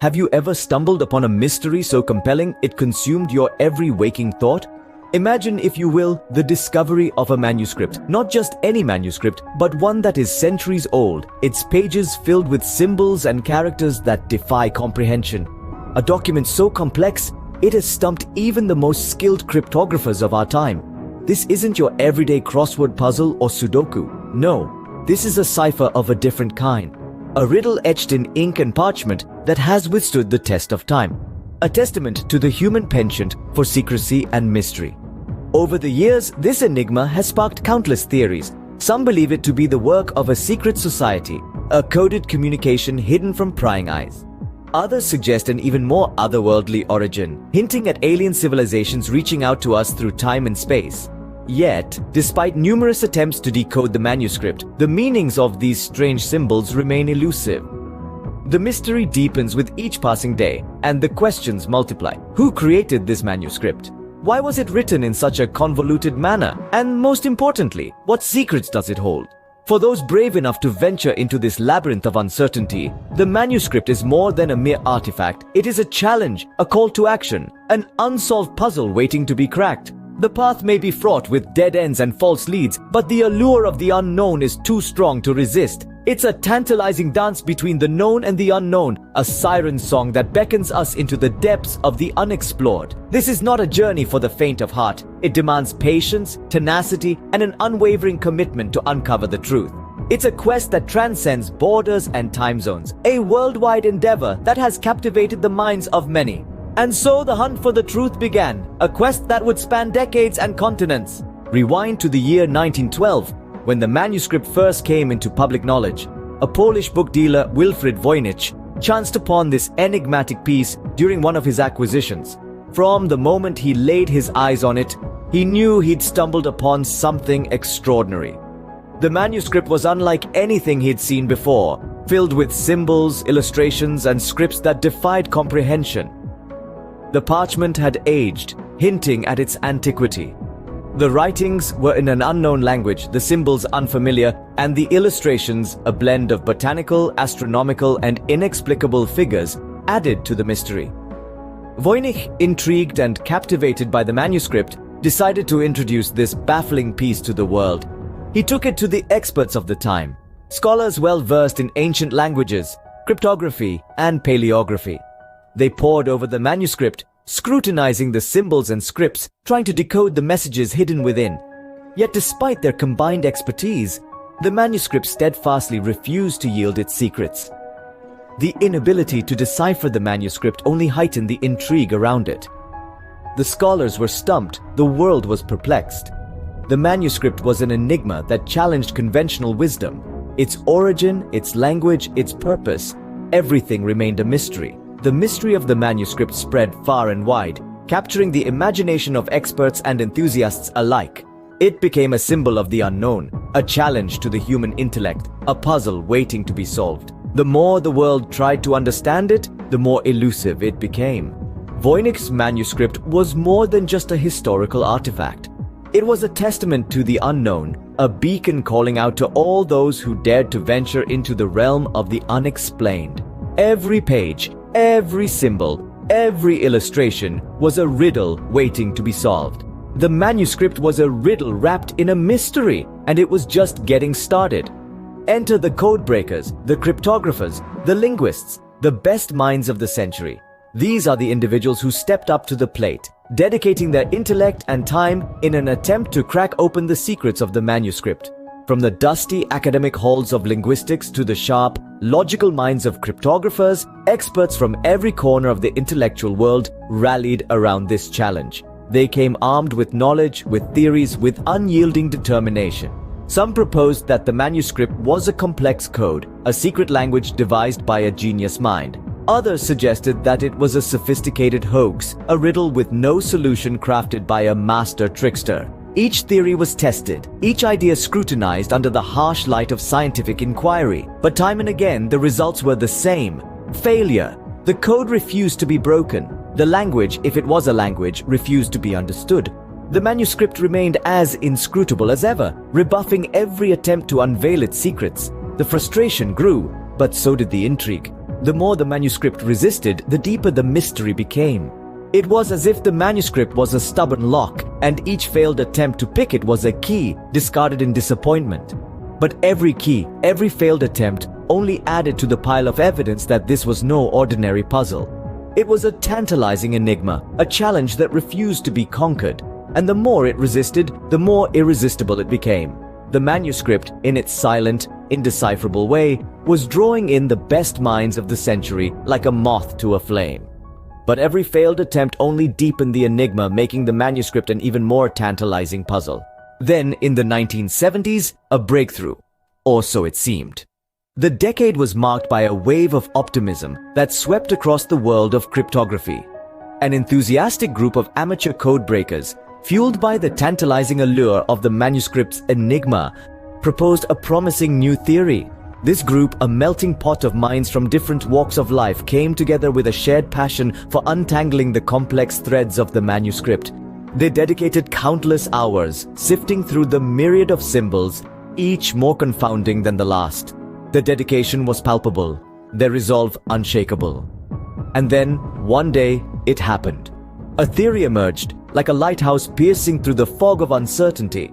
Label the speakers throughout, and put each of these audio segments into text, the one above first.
Speaker 1: Have you ever stumbled upon a mystery so compelling it consumed your every waking thought? Imagine, if you will, the discovery of a manuscript. Not just any manuscript, but one that is centuries old, its pages filled with symbols and characters that defy comprehension. A document so complex, it has stumped even the most skilled cryptographers of our time. This isn't your everyday crossword puzzle or Sudoku. No, this is a cipher of a different kind. A riddle etched in ink and parchment that has withstood the test of time. A testament to the human penchant for secrecy and mystery. Over the years, this enigma has sparked countless theories. Some believe it to be the work of a secret society, a coded communication hidden from prying eyes. Others suggest an even more otherworldly origin, hinting at alien civilizations reaching out to us through time and space. Yet, despite numerous attempts to decode the manuscript, the meanings of these strange symbols remain elusive. The mystery deepens with each passing day, and the questions multiply. Who created this manuscript? Why was it written in such a convoluted manner? And most importantly, what secrets does it hold? For those brave enough to venture into this labyrinth of uncertainty, the manuscript is more than a mere artifact. It is a challenge, a call to action, an unsolved puzzle waiting to be cracked. The path may be fraught with dead ends and false leads, but the allure of the unknown is too strong to resist. It's a tantalizing dance between the known and the unknown, a siren song that beckons us into the depths of the unexplored. This is not a journey for the faint of heart. It demands patience, tenacity, and an unwavering commitment to uncover the truth. It's a quest that transcends borders and time zones, a worldwide endeavor that has captivated the minds of many. And so the hunt for the truth began, a quest that would span decades and continents. Rewind to the year 1912, when the manuscript first came into public knowledge. A Polish book dealer, Wilfrid Voynich, chanced upon this enigmatic piece during one of his acquisitions. From the moment he laid his eyes on it, he knew he'd stumbled upon something extraordinary. The manuscript was unlike anything he'd seen before, filled with symbols, illustrations, and scripts that defied comprehension. The parchment had aged, hinting at its antiquity. The writings were in an unknown language, the symbols unfamiliar, and the illustrations a blend of botanical, astronomical, and inexplicable figures added to the mystery. Voynich, intrigued and captivated by the manuscript, decided to introduce this baffling piece to the world. He took it to the experts of the time, scholars well versed in ancient languages, cryptography, and paleography. They pored over the manuscript, scrutinizing the symbols and scripts, trying to decode the messages hidden within. Yet despite their combined expertise, the manuscript steadfastly refused to yield its secrets. The inability to decipher the manuscript only heightened the intrigue around it. The scholars were stumped, the world was perplexed. The manuscript was an enigma that challenged conventional wisdom. Its origin, its language, its purpose, everything remained a mystery. The mystery of the manuscript spread far and wide, capturing the imagination of experts and enthusiasts alike. It became a symbol of the unknown, a challenge to the human intellect, a puzzle waiting to be solved. The more the world tried to understand it, the more elusive it became. Voynich's manuscript was more than just a historical artifact. It was a testament to the unknown, a beacon calling out to all those who dared to venture into the realm of the unexplained. Every page, every symbol, every illustration was a riddle waiting to be solved. The manuscript was a riddle wrapped in a mystery, and it was just getting started. Enter the code breakers, the cryptographers, the linguists, the best minds of the century. These are the individuals who stepped up to the plate, dedicating their intellect and time in an attempt to crack open the secrets of the manuscript. From the dusty academic halls of linguistics to the sharp, logical minds of cryptographers, experts from every corner of the intellectual world rallied around this challenge. They came armed with knowledge, with theories, with unyielding determination. Some proposed that the manuscript was a complex code, a secret language devised by a genius mind. Others suggested that it was a sophisticated hoax, a riddle with no solution crafted by a master trickster. Each theory was tested, each idea scrutinized under the harsh light of scientific inquiry. But time and again, the results were the same: failure. The code refused to be broken. The language, if it was a language, refused to be understood. The manuscript remained as inscrutable as ever, rebuffing every attempt to unveil its secrets. The frustration grew, but so did the intrigue. The more the manuscript resisted, the deeper the mystery became. It was as if the manuscript was a stubborn lock, and each failed attempt to pick it was a key discarded in disappointment. But every key, every failed attempt, only added to the pile of evidence that this was no ordinary puzzle. It was a tantalizing enigma, a challenge that refused to be conquered, and the more it resisted, the more irresistible it became. The manuscript, in its silent, indecipherable way, was drawing in the best minds of the century like a moth to a flame. But every failed attempt only deepened the enigma, making the manuscript an even more tantalizing puzzle. Then, in the 1970s, a breakthrough. Or so it seemed. The decade was marked by a wave of optimism that swept across the world of cryptography. An enthusiastic group of amateur codebreakers, fueled by the tantalizing allure of the manuscript's enigma, proposed a promising new theory. This group, a melting pot of minds from different walks of life, came together with a shared passion for untangling the complex threads of the manuscript. They dedicated countless hours sifting through the myriad of symbols, each more confounding than the last. The dedication was palpable, their resolve unshakable. And then, one day, it happened. A theory emerged, like a lighthouse piercing through the fog of uncertainty.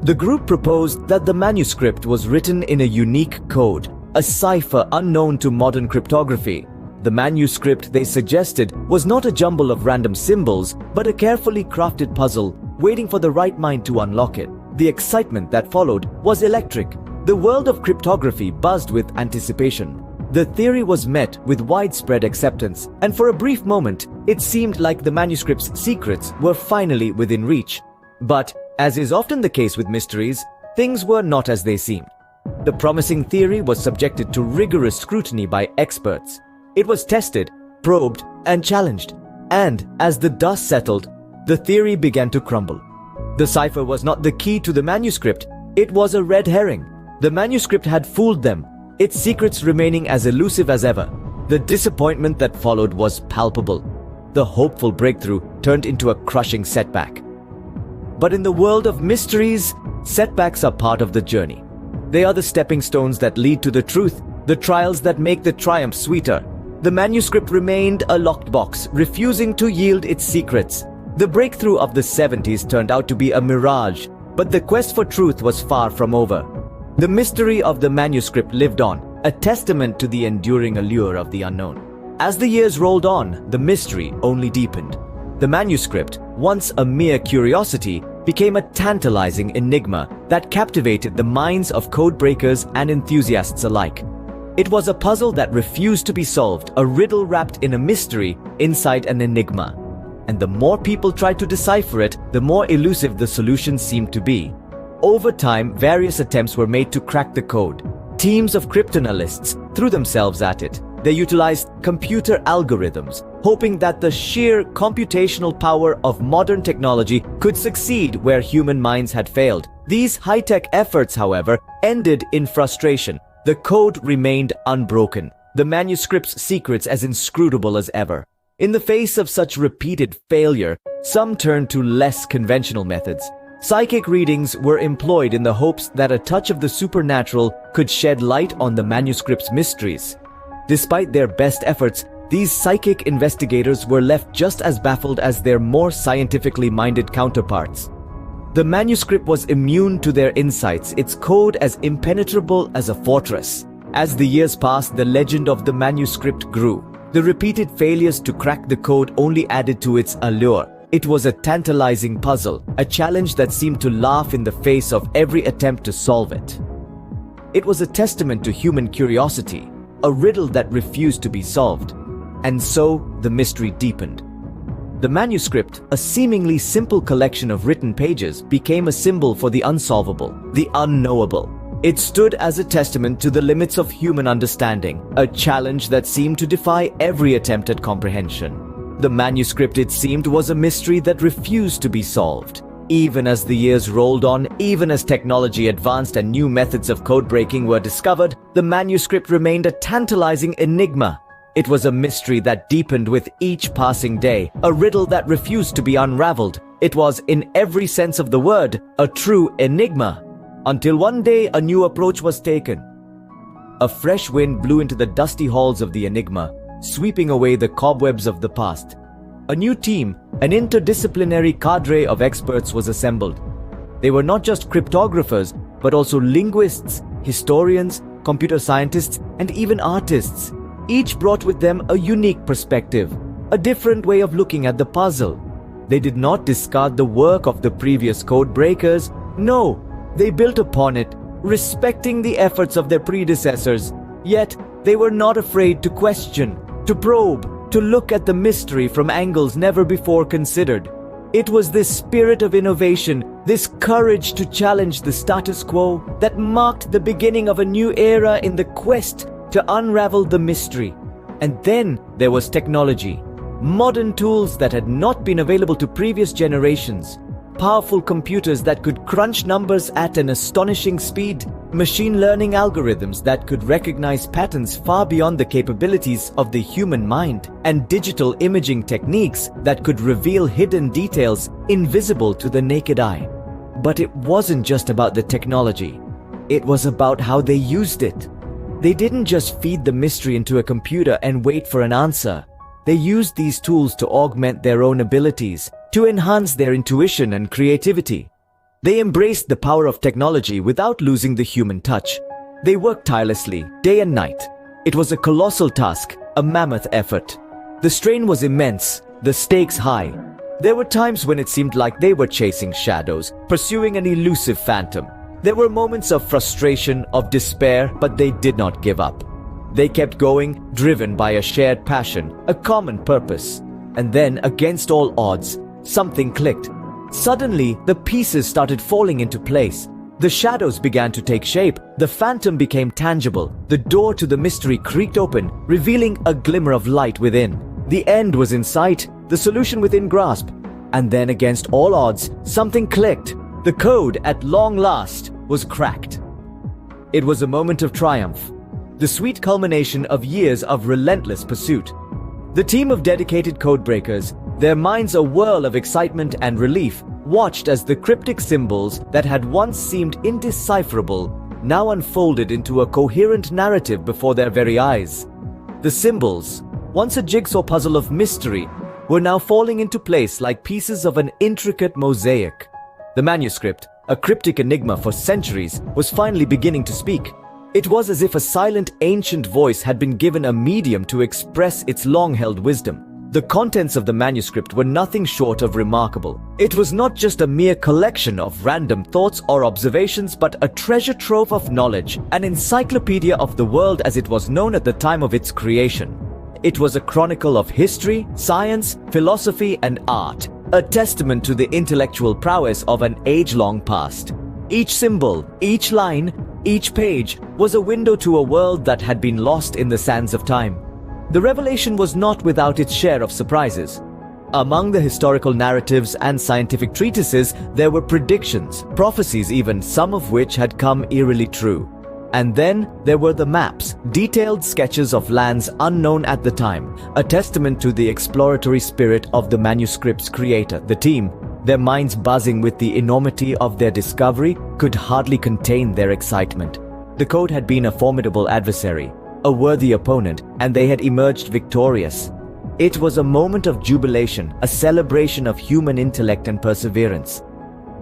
Speaker 1: The group proposed that the manuscript was written in a unique code, a cipher unknown to modern cryptography. The manuscript, they suggested, was not a jumble of random symbols, but a carefully crafted puzzle, waiting for the right mind to unlock it. The excitement that followed was electric. The world of cryptography buzzed with anticipation. The theory was met with widespread acceptance, and for a brief moment, it seemed like the manuscript's secrets were finally within reach. But, as is often the case with mysteries, things were not as they seemed. The promising theory was subjected to rigorous scrutiny by experts. It was tested, probed, and challenged. And, as the dust settled, the theory began to crumble. The cipher was not the key to the manuscript, it was a red herring. The manuscript had fooled them, its secrets remaining as elusive as ever. The disappointment that followed was palpable. The hopeful breakthrough turned into a crushing setback. But in the world of mysteries, setbacks are part of the journey. They are the stepping stones that lead to the truth, the trials that make the triumph sweeter. The manuscript remained a locked box, refusing to yield its secrets. The breakthrough of the 70s turned out to be a mirage, but the quest for truth was far from over. The mystery of the manuscript lived on, a testament to the enduring allure of the unknown. As the years rolled on, the mystery only deepened. The manuscript, once a mere curiosity, became a tantalizing enigma that captivated the minds of codebreakers and enthusiasts alike. It was a puzzle that refused to be solved, a riddle wrapped in a mystery inside an enigma. And the more people tried to decipher it, the more elusive the solution seemed to be. Over time, various attempts were made to crack the code. Teams of cryptanalysts threw themselves at it. They utilized computer algorithms, hoping that the sheer computational power of modern technology could succeed where human minds had failed. These high-tech efforts, however, ended in frustration. The code remained unbroken, the manuscript's secrets as inscrutable as ever. In the face of such repeated failure, some turned to less conventional methods. Psychic readings were employed in the hopes that a touch of the supernatural could shed light on the manuscript's mysteries. Despite their best efforts, these psychic investigators were left just as baffled as their more scientifically minded counterparts. The manuscript was immune to their insights, its code as impenetrable as a fortress. As the years passed, the legend of the manuscript grew. The repeated failures to crack the code only added to its allure. It was a tantalizing puzzle, a challenge that seemed to laugh in the face of every attempt to solve it. It was a testament to human curiosity, a riddle that refused to be solved. And so, the mystery deepened. The manuscript, a seemingly simple collection of written pages, became a symbol for the unsolvable, the unknowable. It stood as a testament to the limits of human understanding, a challenge that seemed to defy every attempt at comprehension. The manuscript, it seemed, was a mystery that refused to be solved. Even as the years rolled on, even as technology advanced and new methods of code breaking were discovered, the manuscript remained a tantalizing enigma. It was a mystery that deepened with each passing day, a riddle that refused to be unraveled. It was, in every sense of the word, a true enigma. Until one day a new approach was taken. a fresh wind blew into the dusty halls of the Enigma, sweeping away the cobwebs of the past. A new team, an interdisciplinary cadre of experts was assembled. They were not just cryptographers, but also linguists, historians, computer scientists, and even artists. Each brought with them a unique perspective, a different way of looking at the puzzle. They did not discard the work of the previous code breakers. No, they built upon it, respecting the efforts of their predecessors. Yet, they were not afraid to question, to probe, to look at the mystery from angles never before considered. It was this spirit of innovation, this courage to challenge the status quo, that marked the beginning of a new era in the quest to unravel the mystery. And then there was technology. Modern tools that had not been available to previous generations. Powerful computers that could crunch numbers at an astonishing speed. Machine learning algorithms that could recognize patterns far beyond the capabilities of the human mind. And digital imaging techniques that could reveal hidden details invisible to the naked eye. But it wasn't just about the technology. It was about how they used it. They didn't just feed the mystery into a computer and wait for an answer. They used these tools to augment their own abilities, to enhance their intuition and creativity. They embraced the power of technology without losing the human touch. They worked tirelessly, day and night. It was a colossal task, a mammoth effort. The strain was immense, the stakes high. There were times when it seemed like they were chasing shadows, pursuing an elusive phantom. There were moments of frustration, of despair, but they did not give up. They kept going, driven by a shared passion, a common purpose. And then, against all odds, something clicked. Suddenly, the pieces started falling into place. The shadows began to take shape. The phantom became tangible. The door to the mystery creaked open, revealing a glimmer of light within. The end was in sight, the solution within grasp. And then, against all odds, something clicked. The code, at long last, was cracked. It was a moment of triumph. The sweet culmination of years of relentless pursuit. The team of dedicated codebreakers, their minds a whirl of excitement and relief, watched as the cryptic symbols that had once seemed indecipherable now unfolded into a coherent narrative before their very eyes. The symbols, once a jigsaw puzzle of mystery, were now falling into place like pieces of an intricate mosaic. The manuscript, a cryptic enigma for centuries, was finally beginning to speak. It was as if a silent ancient voice had been given a medium to express its long-held wisdom. The contents of the manuscript were nothing short of remarkable. It was not just a mere collection of random thoughts or observations, but a treasure trove of knowledge, an encyclopedia of the world as it was known at the time of its creation. It was a chronicle of history, science, philosophy, and art, a testament to the intellectual prowess of an age-long past. Each symbol, each line, each page was a window to a world that had been lost in the sands of time. The revelation was not without its share of surprises. Among the historical narratives and scientific treatises, there were predictions, prophecies even, some of which had come eerily true. And then there were the maps, detailed sketches of lands unknown at the time, a testament to the exploratory spirit of the manuscript's creator. The team, their minds buzzing with the enormity of their discovery, could hardly contain their excitement. The code had been a formidable adversary, a worthy opponent, and they had emerged victorious. It was a moment of jubilation, a celebration of human intellect and perseverance.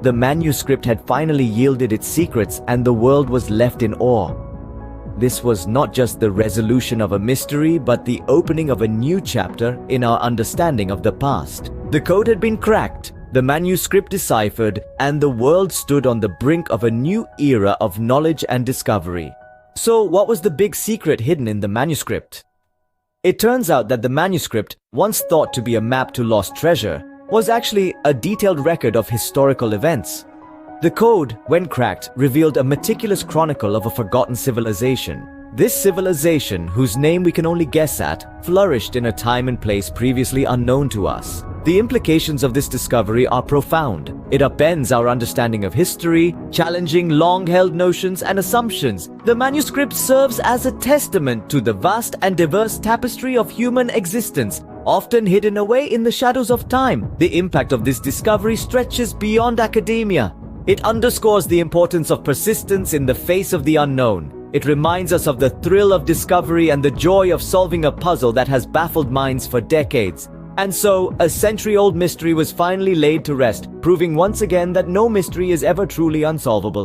Speaker 1: The manuscript had finally yielded its secrets, and the world was left in awe. This was not just the resolution of a mystery, but the opening of a new chapter in our understanding of the past. The code had been cracked, the manuscript deciphered, and the world stood on the brink of a new era of knowledge and discovery. So, what was the big secret hidden in the manuscript? It turns out that the manuscript, once thought to be a map to lost treasure, was actually a detailed record of historical events. The code, when cracked, revealed a meticulous chronicle of a forgotten civilization. This civilization, whose name we can only guess at, flourished in a time and place previously unknown to us. The implications of this discovery are profound. It upends our understanding of history, challenging long-held notions and assumptions. The manuscript serves as a testament to the vast and diverse tapestry of human existence, often hidden away in the shadows of time. The impact of this discovery stretches beyond academia. It underscores the importance of persistence in the face of the unknown. It reminds us of the thrill of discovery and the joy of solving a puzzle that has baffled minds for decades. And so, a century-old mystery was finally laid to rest, proving once again that no mystery is ever truly unsolvable.